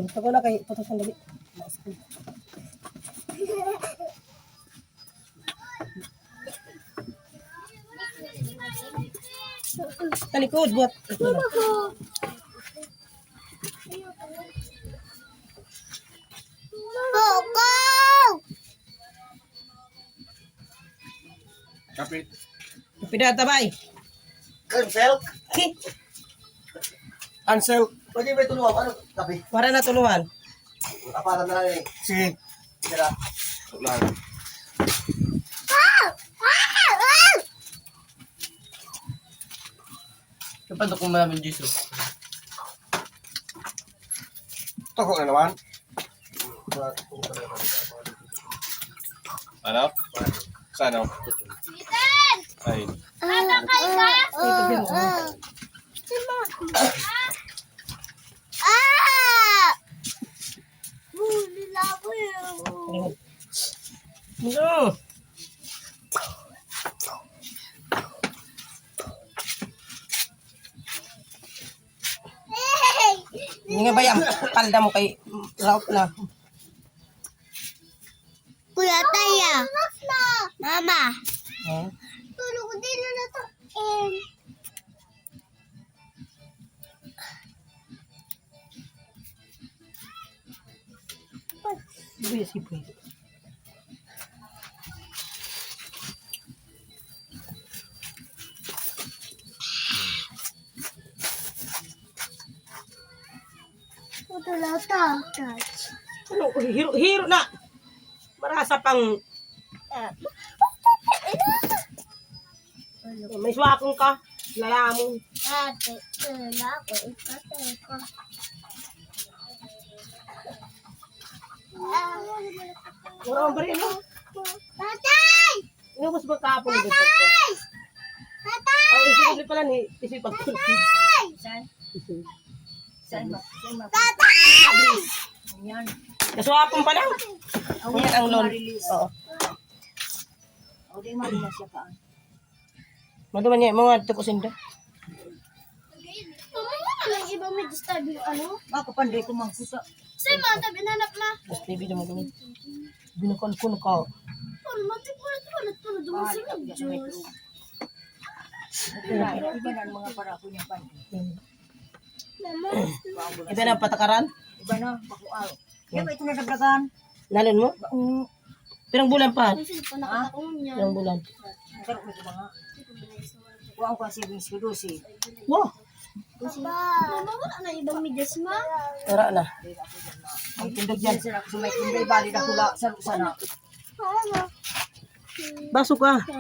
Tago na kay putos ang labi. Talikod buat. Kapit. Pida tabay. Cancel. Cancel. Pwede ba tulungan? Ano? Kapi. Para na tuluhan. Apa na lang eh. Sige. Tira. Lang. Kapag ako maraming Jesus. Toko na naman. Ano? Sa ano? Ay. No. Hindi nga ba yung palda mo kay route na? Kuya Taya. Mama. Hmm? Tulog ko din na ito. Ibu ya sipu. Ito lata. Ano, hiro na. Marasa pang may swakong ka. Lala mo. Ate, wala ko. Ipate ko. Wala ang bari, ano? Tatay! Inubos ba kahapon ng dito? Tatay! Tatay! Oh, isipin pala ni isipag tulog. Tatay! Naswapong pala. Yan ang lol. Oo. Maduman niya, mga tukusin da. Walang ibang may disturb yung ano? Ako panday ko mangkusa. Say, mga tabi nanap na. Mas TV na maduman. Binakon ka. Ano, matikulat ko na tulad mo sa Diyos. Iba na ang mga para ko niyang panday. Mama, Iba na patakaran. Iba na, bakuaw. Kaya ba ito na nagdagan? Nalon mo? Pirang bulan pa. kung sino pa nakatakong niya. Pirang bulan. Nagkaroon ko mga. Kuha ko kasi yung sidusi. Wow. Mama, wala na ibang medyas, ma. Tara na. Ang tindag yan sila. Sumay tinday bali na hula sa sana. Mama. Baso ka.